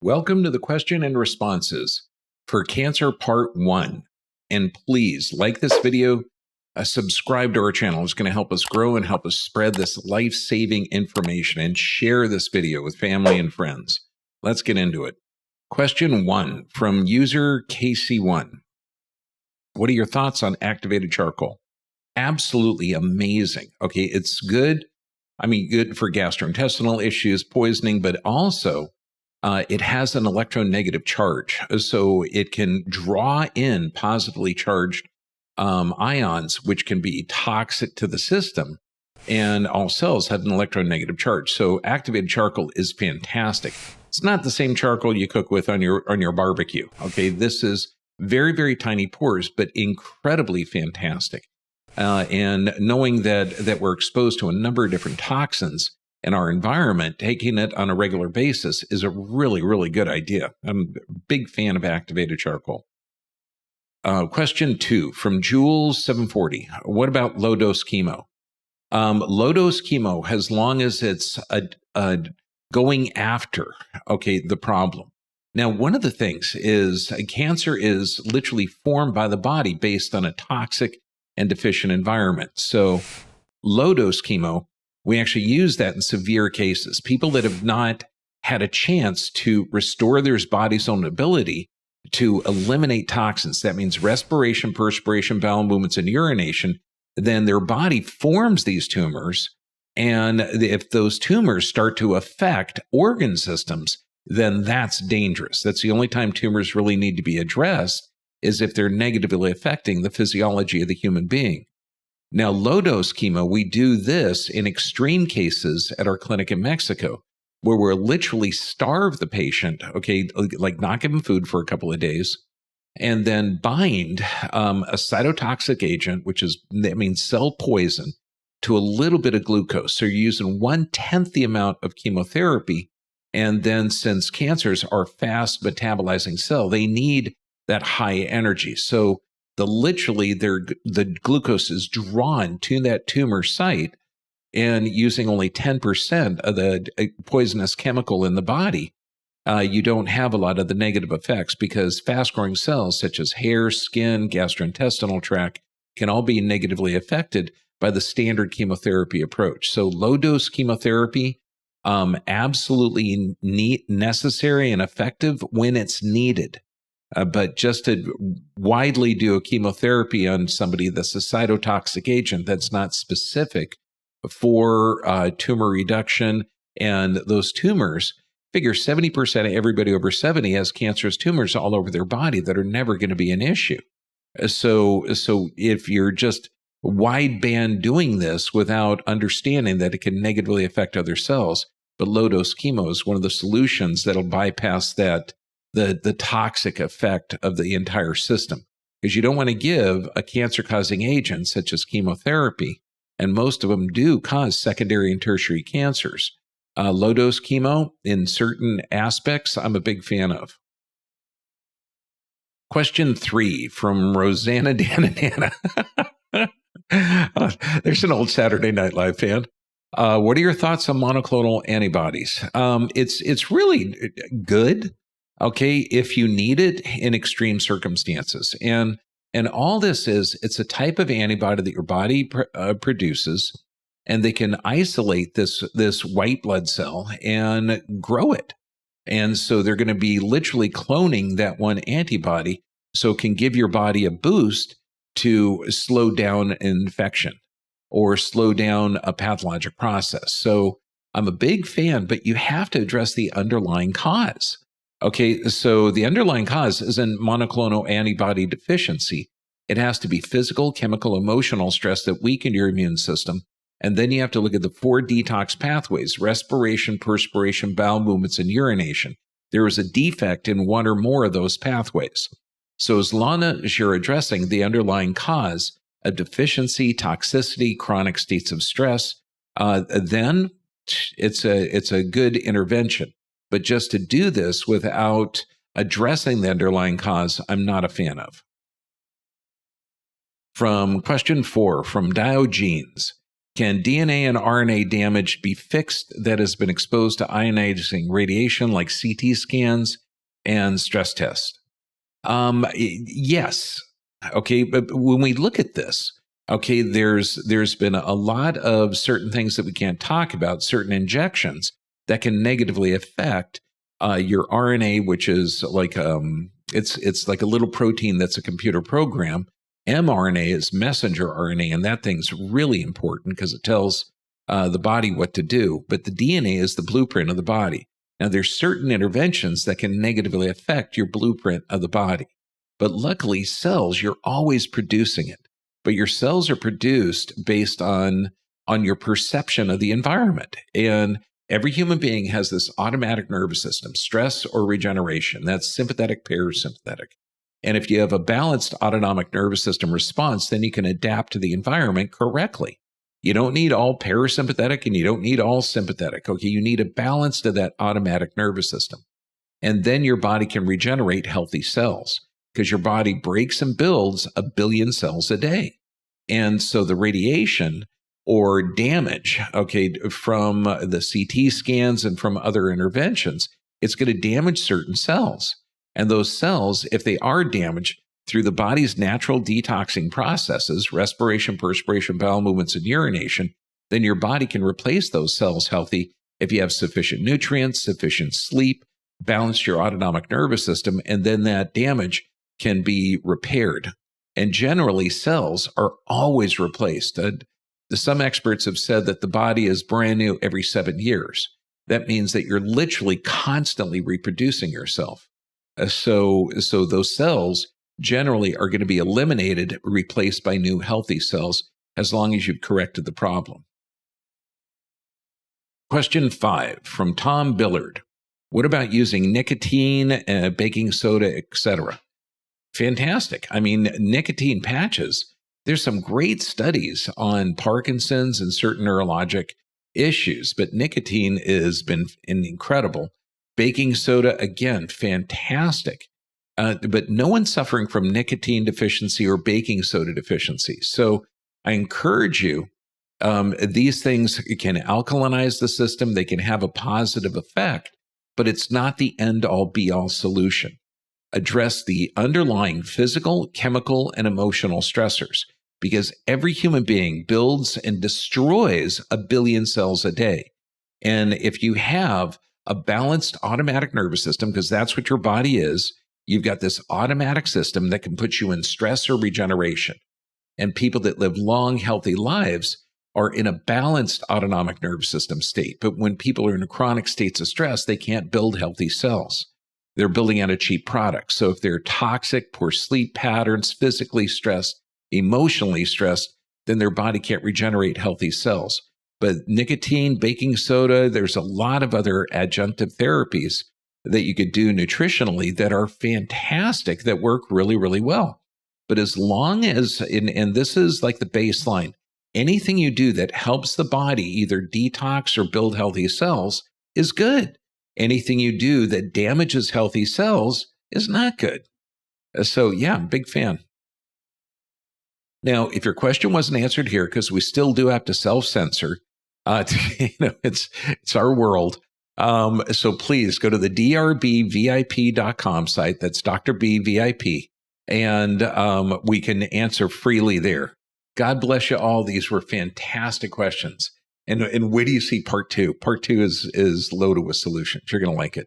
Welcome to the question and responses for Cancer Part 1. And please like this video, subscribe to our channel. It's going to help us grow and help us spread this life-saving information, and share this video with family and friends. Let's get into it. Question 1 from user KC1. What are your thoughts on activated charcoal? Absolutely amazing. Okay, it's good. I mean, good for gastrointestinal issues, poisoning, but also it has an electronegative charge. So it can draw in positively charged ions, which can be toxic to the system. And all cells have an electronegative charge. So activated charcoal is fantastic. It's not the same charcoal you cook with on your barbecue. Okay, this is very, very tiny pores, but incredibly fantastic. And knowing that we're exposed to a number of different toxins in our environment, taking it on a regular basis is a really, really good idea. I'm a big fan of activated charcoal. Question 2 from Jules740. What about low-dose chemo? Low-dose chemo, as long as it's going after, the problem. Now, one of the things is cancer is literally formed by the body based on a toxic and deficient environment. So low-dose chemo, we actually use that in severe cases. People that have not had a chance to restore their body's own ability to eliminate toxins. That means respiration, perspiration, bowel movements, and urination. Then their body forms these tumors. And if those tumors start to affect organ systems, then that's dangerous. That's the only time tumors really need to be addressed, is if they're negatively affecting the physiology of the human being. Now, low-dose chemo, we do this in extreme cases at our clinic in Mexico, where we're literally starve the patient, like not give them food for a couple of days, and then bind a cytotoxic agent, that means cell poison, to a little bit of glucose. So you're using 1/10 the amount of chemotherapy. And then since cancers are fast metabolizing cell, they need that high energy. So the glucose is drawn to that tumor site, and using only 10% of the poisonous chemical in the body, you don't have a lot of the negative effects, because fast-growing cells such as hair, skin, gastrointestinal tract can all be negatively affected by the standard chemotherapy approach. So low-dose chemotherapy, absolutely necessary and effective when it's needed. But just to widely do a chemotherapy on somebody that's a cytotoxic agent that's not specific for tumor reduction, and those tumors, figure 70% of everybody over 70 has cancerous tumors all over their body that are never going to be an issue. So if you're just wideband doing this without understanding that it can negatively affect other cells, but low-dose chemo is one of the solutions that'll bypass that, the toxic effect of the entire system. Because you don't want to give a cancer-causing agent such as chemotherapy, and most of them do cause secondary and tertiary cancers. Low-dose chemo, in certain aspects, I'm a big fan of. Question 3 from Rosanna Dananana. There's an old Saturday Night Live fan. What are your thoughts on monoclonal antibodies? It's really good, if you need it in extreme circumstances. And all this is, it's a type of antibody that your body produces, and they can isolate this white blood cell and grow it. And so they're going to be literally cloning that one antibody, so it can give your body a boost to slow down an infection or slow down a pathologic process. So I'm a big fan, but you have to address the underlying cause. So the underlying cause isn't monoclonal antibody deficiency. It has to be physical, chemical, emotional stress that weakened your immune system. And then you have to look at the 4 detox pathways: respiration, perspiration, bowel movements, and urination. There is a defect in one or more of those pathways. So as long as you're addressing the underlying cause of deficiency, toxicity, chronic states of stress, then it's a good intervention. But just to do this without addressing the underlying cause, I'm not a fan of. From question 4 from Diogenes. Can DNA and RNA damage be fixed that has been exposed to ionizing radiation like CT scans and stress tests? Yes. Okay, but when we look at this, okay, there's been a lot of certain things that we can't talk about, certain injections that can negatively affect your RNA, which is like it's like a little protein that's a computer program. mRNA is messenger RNA, and that thing's really important because it tells the body what to do. But the DNA is the blueprint of the body. Now, there's certain interventions that can negatively affect your blueprint of the body. But luckily, cells, you're always producing it. But your cells are produced based on your perception of the environment. And every human being has this automatic nervous system, stress or regeneration. That's sympathetic, parasympathetic. And if you have a balanced autonomic nervous system response, then you can adapt to the environment correctly. You don't need all parasympathetic and you don't need all sympathetic. Okay, you need a balance to that automatic nervous system. And then your body can regenerate healthy cells because your body breaks and builds 1 billion cells a day. And so the radiation or damage, okay, from the CT scans and from other interventions, it's going to damage certain cells. And those cells, if they are damaged through the body's natural detoxing processes, respiration, perspiration, bowel movements, and urination, then your body can replace those cells healthy if you have sufficient nutrients, sufficient sleep, balance your autonomic nervous system, and then that damage can be repaired. And generally, cells are always replaced. Some experts have said that the body is brand new every 7 years. That means that you're literally constantly reproducing yourself. So those cells generally are going to be eliminated, replaced by new healthy cells, as long as you've corrected the problem. Question 5 from Tom Billard. What about using nicotine, baking soda, etc.? Fantastic. I mean, nicotine patches, there's some great studies on Parkinson's and certain neurologic issues, but nicotine has been incredible. Baking soda, again, fantastic. But no one's suffering from nicotine deficiency or baking soda deficiency. So I encourage you, these things can alkalinize the system. They can have a positive effect, but it's not the end-all, be-all solution. Address the underlying physical, chemical, and emotional stressors, because every human being builds and destroys 1 billion cells a day. And if you have a balanced automatic nervous system, because that's what your body is, you've got this automatic system that can put you in stress or regeneration. And people that live long, healthy lives are in a balanced autonomic nervous system state. But when people are in chronic states of stress, they can't build healthy cells. They're building out a cheap product. So if they're toxic, poor sleep patterns, physically stressed, emotionally stressed, then their body can't regenerate healthy cells. But nicotine, baking soda, there's a lot of other adjunctive therapies that you could do nutritionally that are fantastic, that work really, really well. But as long as, and this is like the baseline, anything you do that helps the body either detox or build healthy cells is good. Anything you do that damages healthy cells is not good. So yeah, I'm a big fan. Now, if your question wasn't answered here, because we still do have to self-censor, it's our world. So please go to the drbvip.com site. That's Dr. B VIP. And we can answer freely there. God bless you all. These were fantastic questions. And wait till you see part 2. Part 2 is loaded with solutions. You're going to like it.